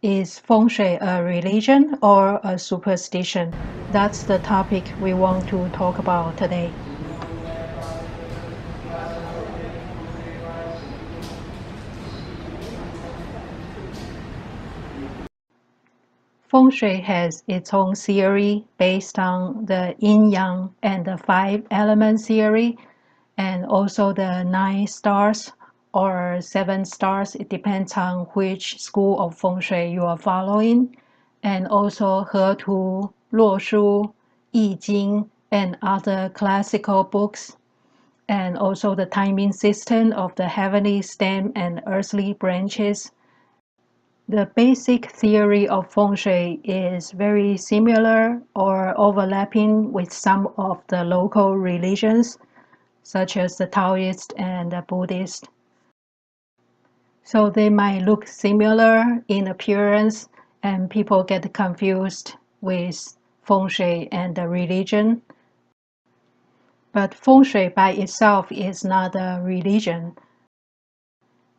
Is Feng Shui a religion or a superstition? That's the topic we want to talk about today. Feng Shui has its own theory based on the yin-yang and the five-element theory, and also the 9 stars or 7 stars. It depends on which school of Feng Shui you are following, and also He Tu, Luo Shu, Yi Jing, and other classical books, and also the timing system of the heavenly stem and earthly branches. The basic theory of Feng Shui is very similar or overlapping with some of the local religions, such as the Taoist and the Buddhist. So they might look similar in appearance, and people get confused with Feng Shui and the religion. But Feng Shui by itself is not a religion.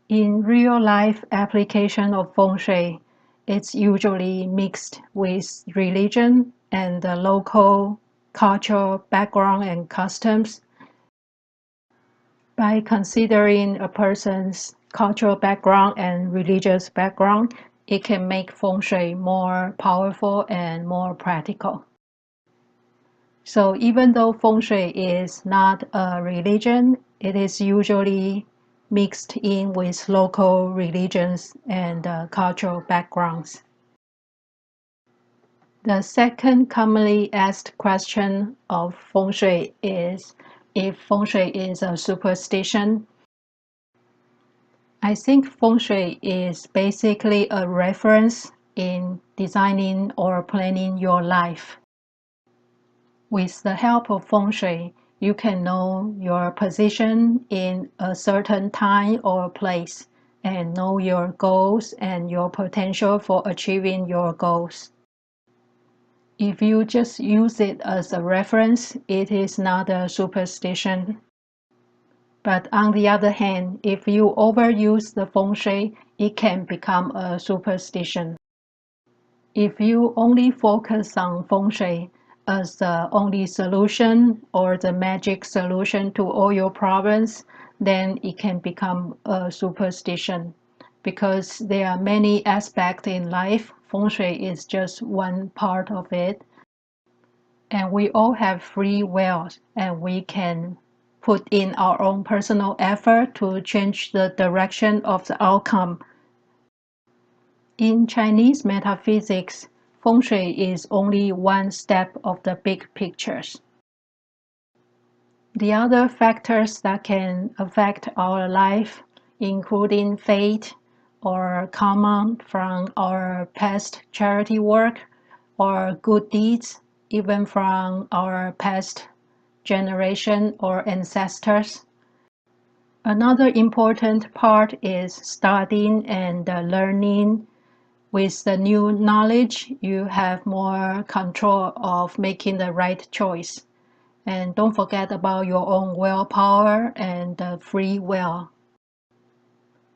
In real-life application of Feng Shui, it's usually mixed with religion and the local cultural background and customs. By considering a person's cultural background and religious background, it can make Feng Shui more powerful and more practical. So even though Feng Shui is not a religion, it is usually mixed in with local religions and cultural backgrounds. The second commonly asked question of Feng Shui is if Feng Shui is a superstition. I think Feng Shui is basically a reference in designing or planning your life. With the help of Feng Shui, you can know your position in a certain time or place and know your goals and your potential for achieving your goals. If you just use it as a reference, it is not a superstition. But on the other hand, if you overuse the Feng Shui, it can become a superstition. If you only focus on Feng Shui as the only solution or the magic solution to all your problems, then it can become a superstition. Because there are many aspects in life, Feng Shui is just one part of it. And we all have free will, and we can put in our own personal effort to change the direction of the outcome. In Chinese metaphysics, Feng Shui is only one step of the big pictures. The other factors that can affect our life, including fate or karma from our past charity work or good deeds, even from our past generation or ancestors. Another important part is studying and learning. With the new knowledge, you have more control of making the right choice. And don't forget about your own willpower and free will.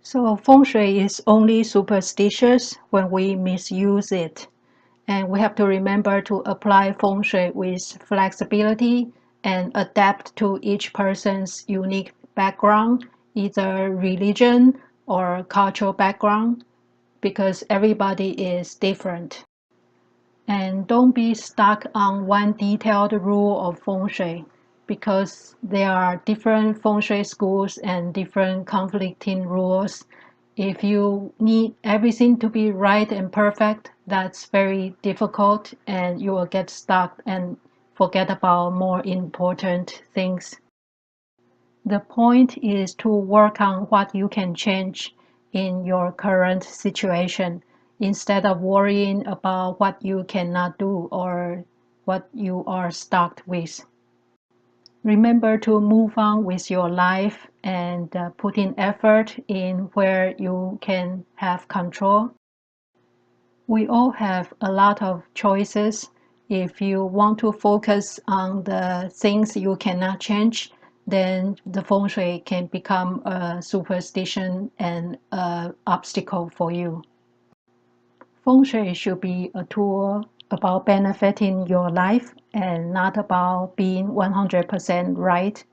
So Feng Shui is only superstitious when we misuse it. And we have to remember to apply Feng Shui with flexibility and adapt to each person's unique background, either religion or cultural background, because everybody is different. And don't be stuck on one detailed rule of Feng Shui, because there are different Feng Shui schools and different conflicting rules. If you need everything to be right and perfect, that's very difficult, and you will get stuck and forget about more important things. The point is to work on what you can change in your current situation instead of worrying about what you cannot do or what you are stuck with. Remember to move on with your life and put in effort in where you can have control. We all have a lot of choices. If you want to focus on the things you cannot change, then the Feng Shui can become a superstition and an obstacle for you. Feng Shui should be a tool about benefiting your life and not about being 100% right.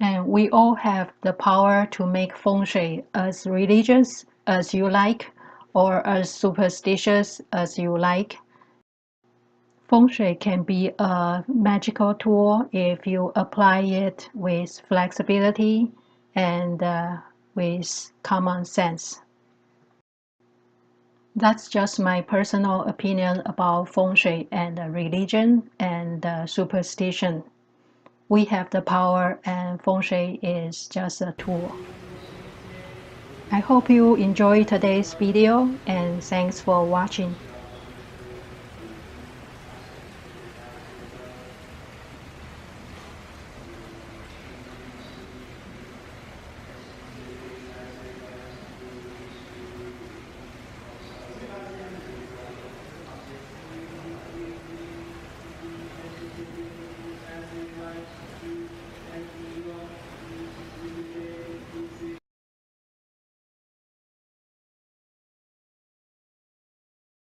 And we all have the power to make Feng Shui as religious as you like or as superstitious as you like. Feng Shui can be a magical tool if you apply it with flexibility and with common sense. That's just my personal opinion about Feng Shui and religion and superstition. We have the power and Feng Shui is just a tool. I hope you enjoyed today's video and thanks for watching.